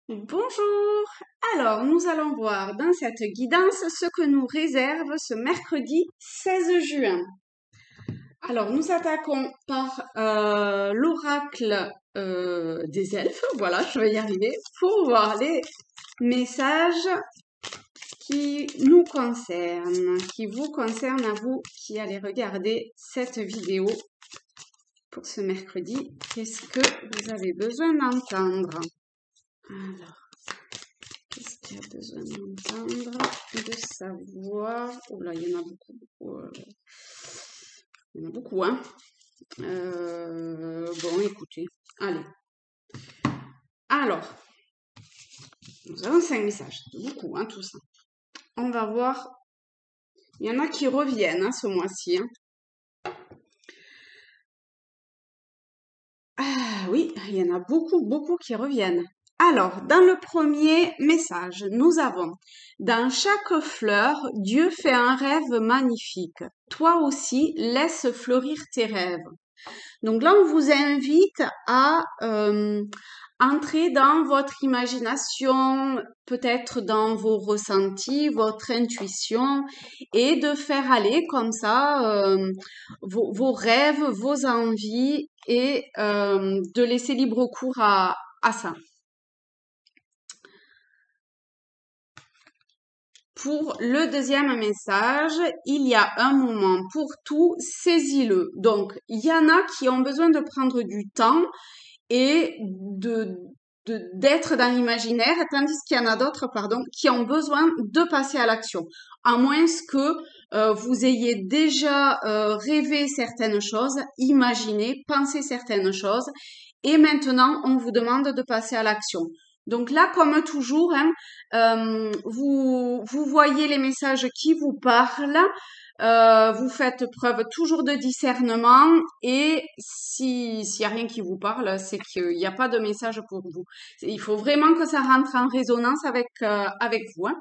Bonjour. Alors, nous allons voir dans cette guidance ce que nous réserve ce mercredi 16 juin. Alors, nous attaquons par l'oracle des elfes. Voilà, je vais y arriver pour voir les messages qui nous concernent, qui vous concernent à vous qui allez regarder cette vidéo pour ce mercredi. Qu'est-ce que vous avez besoin d'entendre? Alors. Qu'est-ce qu'il y a besoin d'entendre, de savoir? Oh là, il y en a beaucoup, beaucoup. Il y en a beaucoup, hein. Bon, écoutez, allez. Alors, nous avons 5 messages. C'est beaucoup, hein, tout ça. On va voir. Il y en a qui reviennent, hein, ce mois-ci. Hein. Ah oui, il y en a beaucoup, beaucoup qui reviennent. Alors, dans le premier message, nous avons « Dans chaque fleur, Dieu fait un rêve magnifique. Toi aussi, laisse fleurir tes rêves. » Donc là, on vous invite à entrer dans votre imagination, peut-être dans vos ressentis, votre intuition, et de faire aller comme ça vos rêves, vos envies, et de laisser libre cours à ça. Pour le deuxième message, il y a un moment pour tout, saisis-le. Donc, il y en a qui ont besoin de prendre du temps et d'être dans l'imaginaire, tandis qu'il y en a d'autres, pardon, qui ont besoin de passer à l'action. À moins que vous ayez déjà rêvé certaines choses, imaginé, pensé certaines choses, et maintenant on vous demande de passer à l'action. Donc là, comme toujours, hein, vous voyez les messages qui vous parlent, vous faites preuve toujours de discernement et s'il y a rien qui vous parle, c'est qu'il n'y a pas de message pour vous. Il faut vraiment que ça rentre en résonance avec vous. Hein.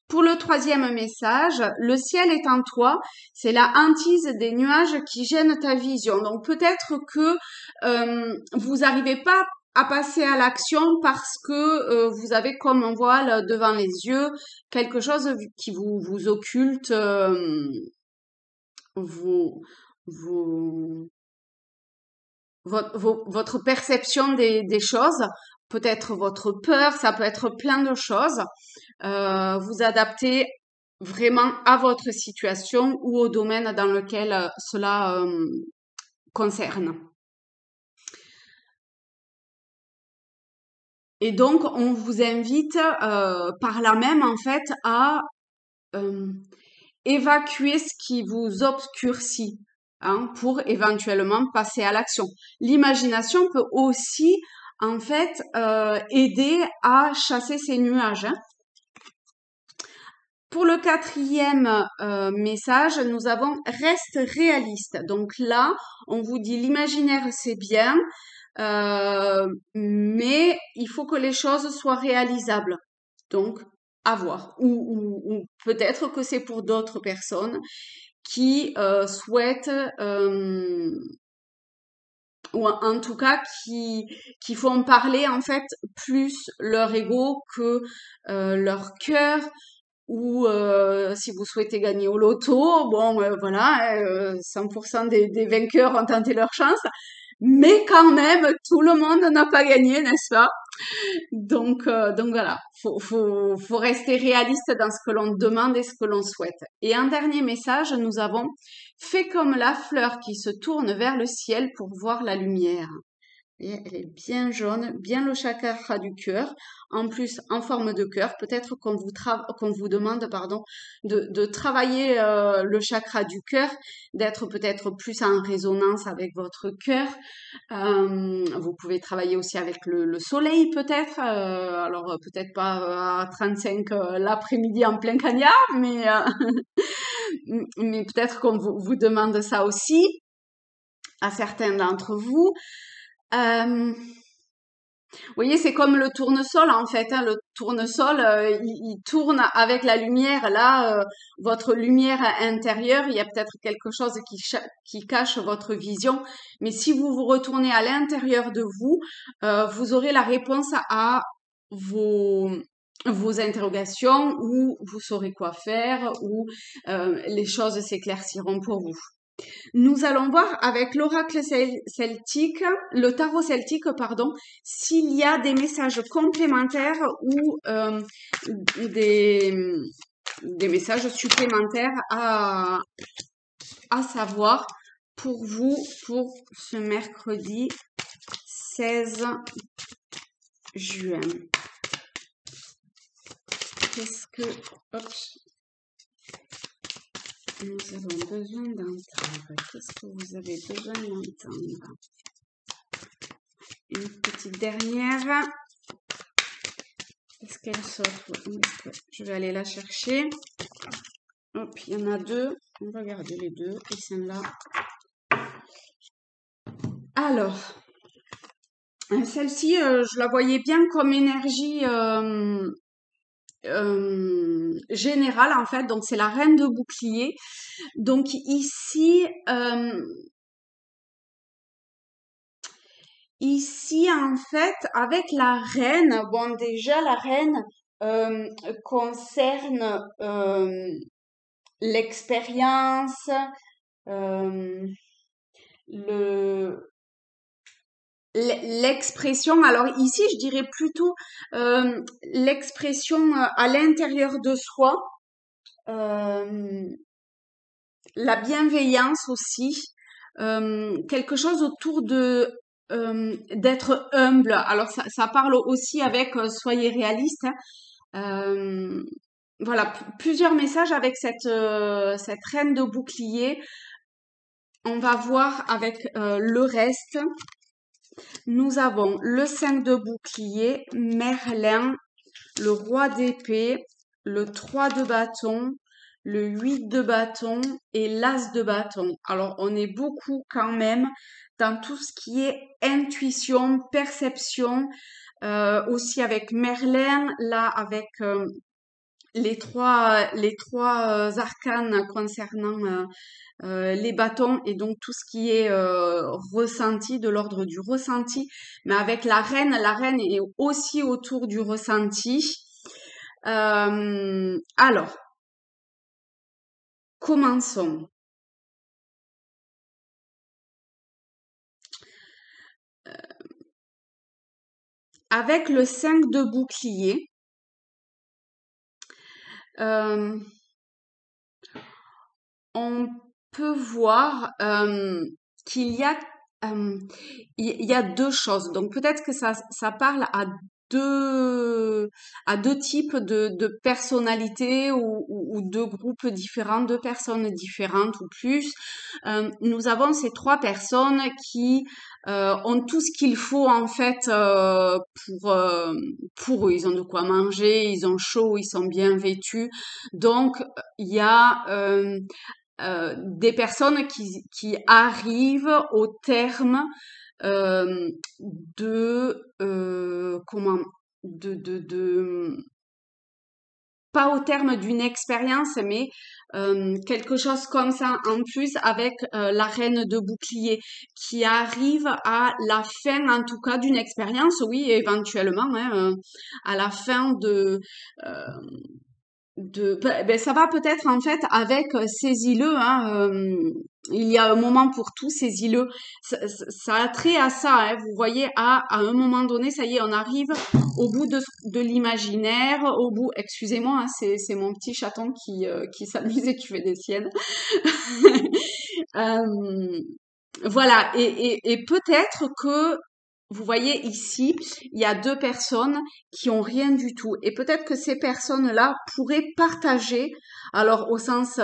Pour le troisième message, le ciel est en toi, c'est la hantise des nuages qui gênent ta vision. Donc peut-être que vous n'arrivez pas à passer à l'action parce que vous avez comme un voile devant les yeux, quelque chose qui vous occulte vos, vos, votre perception des choses, peut-être votre peur, ça peut être plein de choses. Vous adaptez vraiment à votre situation ou au domaine dans lequel cela concerne. Et donc, on vous invite par là même, en fait, à évacuer ce qui vous obscurcit hein, pour éventuellement passer à l'action. L'imagination peut aussi, en fait, aider à chasser ces nuages. Hein. Pour le quatrième message, nous avons reste réaliste. Donc là, on vous dit l'imaginaire c'est bien, mais il faut que les choses soient réalisables. Donc, à voir. Ou peut-être que c'est pour d'autres personnes qui souhaitent, ou en tout cas qui font parler en fait plus leur ego que leur cœur ou si vous souhaitez gagner au loto, bon voilà, 100% des vainqueurs ont tenté leur chance, mais quand même tout le monde n'a pas gagné, n'est-ce pas? Donc voilà, faut rester réaliste dans ce que l'on demande et ce que l'on souhaite. Et un dernier message, nous avons fait comme la fleur qui se tourne vers le ciel pour voir la lumière. Et elle est bien jaune, bien le chakra du cœur, en plus en forme de cœur. Peut-être qu'on vous demande pardon, de travailler le chakra du cœur, d'être peut-être plus en résonance avec votre cœur. Vous pouvez travailler aussi avec le soleil peut-être. Alors peut-être pas à 35 l'après-midi en plein cagnard, mais peut-être qu'on vous demande ça aussi à certains d'entre vous. Vous voyez, c'est comme le tournesol en fait. Hein. Le tournesol, il tourne avec la lumière. Là, votre lumière intérieure, il y a peut-être quelque chose qui cache votre vision. Mais si vous vous retournez à l'intérieur de vous, vous aurez la réponse à vos, vos interrogations ou vous saurez quoi faire ou les choses s'éclairciront pour vous. Nous allons voir avec l'oracle celtique, le tarot celtique, pardon, s'il y a des messages complémentaires ou des, des messages supplémentaires à savoir pour vous pour ce mercredi 16 juin. Qu'est-ce que... Hop. Nous avons besoin d'entendre. Qu'est-ce que vous avez besoin d'entendre? Une petite dernière. Est-ce qu'elle saute? Je vais aller la chercher. Hop, il y en a deux. On va garder les deux. Et celle-là. Alors, celle-ci, je la voyais bien comme énergie générale, en fait. Donc, c'est la reine de bouclier. Donc, ici, en fait, avec la reine, bon, déjà, la reine concerne l'expérience, le l'expression. Alors ici, je dirais plutôt l'expression à l'intérieur de soi, la bienveillance aussi, quelque chose autour de d'être humble. Alors ça parle aussi avec soyez réaliste. Hein. Voilà, plusieurs messages avec cette reine de bouclier. On va voir avec le reste. Nous avons le 5 de bouclier, Merlin, le roi d'épée, le 3 de bâton, le 8 de bâton et l'as de bâton. Alors, on est beaucoup quand même dans tout ce qui est intuition, perception, aussi avec Merlin, là avec les trois arcanes concernant les bâtons et donc tout ce qui est ressenti, de l'ordre du ressenti. Mais avec la reine est aussi autour du ressenti. Alors, commençons. Avec le 5 de bouclier, on peut voir qu'il y a il y a deux choses. Donc peut-être que ça parle à deux types de personnalités ou deux groupes différents, deux personnes différentes ou plus. Nous avons ces trois personnes qui ont tout ce qu'il faut en fait pour eux. Ils ont de quoi manger, ils ont chaud, ils sont bien vêtus. Donc il y a des personnes qui arrivent au terme comment pas au terme d'une expérience, mais quelque chose comme ça en plus avec la reine de bouclier qui arrive à la fin, en tout cas, d'une expérience, oui, éventuellement, hein, à la fin ça va peut-être en fait avec saisis-le, hein, il y a un moment pour tout, saisis-le, ça a trait à ça, hein, vous voyez, à un moment donné, ça y est, on arrive au bout de l'imaginaire, au bout, excusez-moi, hein, c'est mon petit chaton qui s'amuse et qui fait des siennes. Euh, voilà, et peut-être que vous voyez ici, il y a deux personnes qui ont rien du tout. Et peut-être que ces personnes-là pourraient partager, alors au sens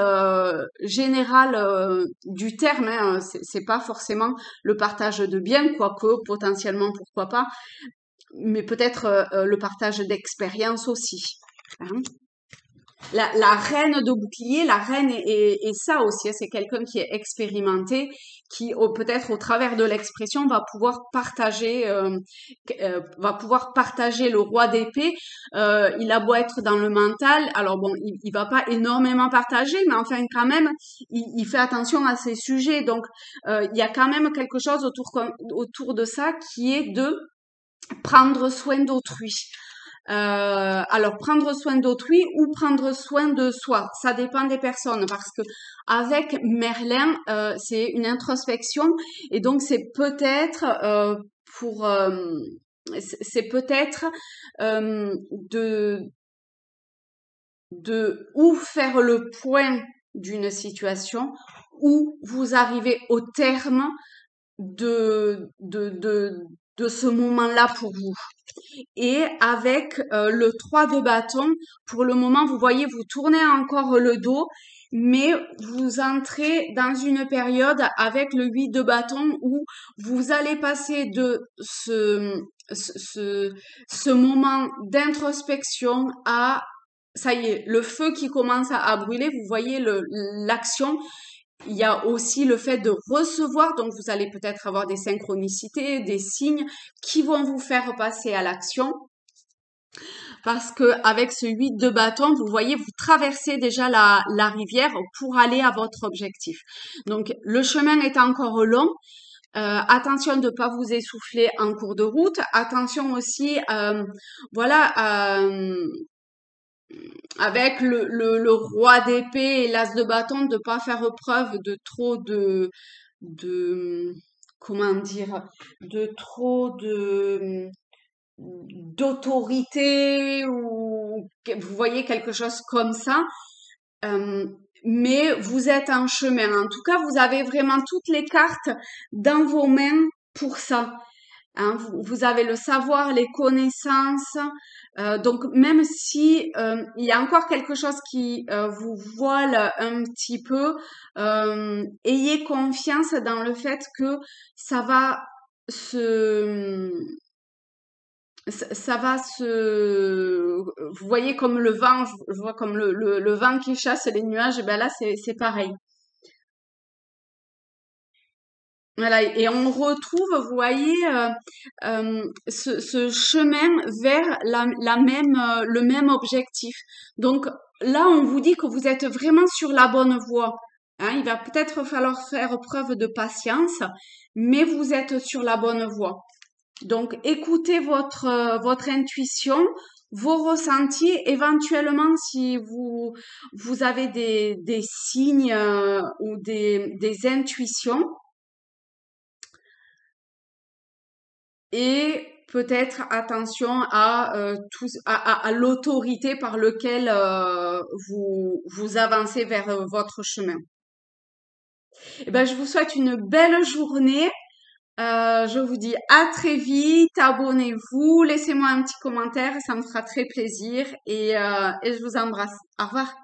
général du terme, hein, c'est pas forcément le partage de biens, quoique potentiellement pourquoi pas, mais peut-être le partage d'expérience aussi. Hein. La reine de bouclier, la reine est ça aussi, hein, c'est quelqu'un qui est expérimenté, qui peut-être au travers de l'expression va pouvoir partager le roi d'épée. Il a beau être dans le mental, alors bon, il va pas énormément partager, mais enfin quand même, il fait attention à ses sujets. Donc il y a quand même quelque chose autour de ça qui est de prendre soin d'autrui. Alors prendre soin d'autrui ou prendre soin de soi, ça dépend des personnes parce que avec Merlin, c'est une introspection et donc pour c'est peut-être de ou faire le point d'une situation ou vous arrivez au terme de de de de ce moment-là pour vous. Et avec le 3 de bâton, pour le moment, vous voyez, vous tournez encore le dos, mais vous entrez dans une période avec le 8 de bâton où vous allez passer de ce moment d'introspection à, ça y est, le feu qui commence à brûler. Vous voyez l'action. Il y a aussi le fait de recevoir, donc vous allez peut-être avoir des synchronicités, des signes qui vont vous faire passer à l'action. Parce que avec ce 8 de bâton, vous voyez, vous traversez déjà la rivière pour aller à votre objectif. Donc le chemin est encore long. Attention de ne pas vous essouffler en cours de route. Attention aussi, voilà, avec le roi d'épée et l'as de bâton, de pas faire preuve de trop de, comment dire, de trop d'autorité ou vous voyez quelque chose comme ça. Euh, mais vous êtes en chemin. En tout cas, vous avez vraiment toutes les cartes dans vos mains pour ça. Hein, vous avez le savoir, les connaissances. Donc même si il y a encore quelque chose qui vous voile un petit peu, ayez confiance dans le fait que ça va se ça va se vous voyez comme le vent, je vois comme le vent qui chasse les nuages, et ben là c'est pareil. Voilà, et on retrouve, vous voyez, ce chemin vers le même objectif. Donc là, on vous dit que vous êtes vraiment sur la bonne voie. Hein, il va peut-être falloir faire preuve de patience, mais vous êtes sur la bonne voie. Donc écoutez votre intuition, vos ressentis, éventuellement si vous avez des signes ou des intuitions. Et peut-être attention à à l'autorité par lequel vous avancez vers votre chemin. Eh ben, je vous souhaite une belle journée. Je vous dis à très vite. Abonnez-vous, laissez-moi un petit commentaire, ça me fera très plaisir et je vous embrasse. Au revoir.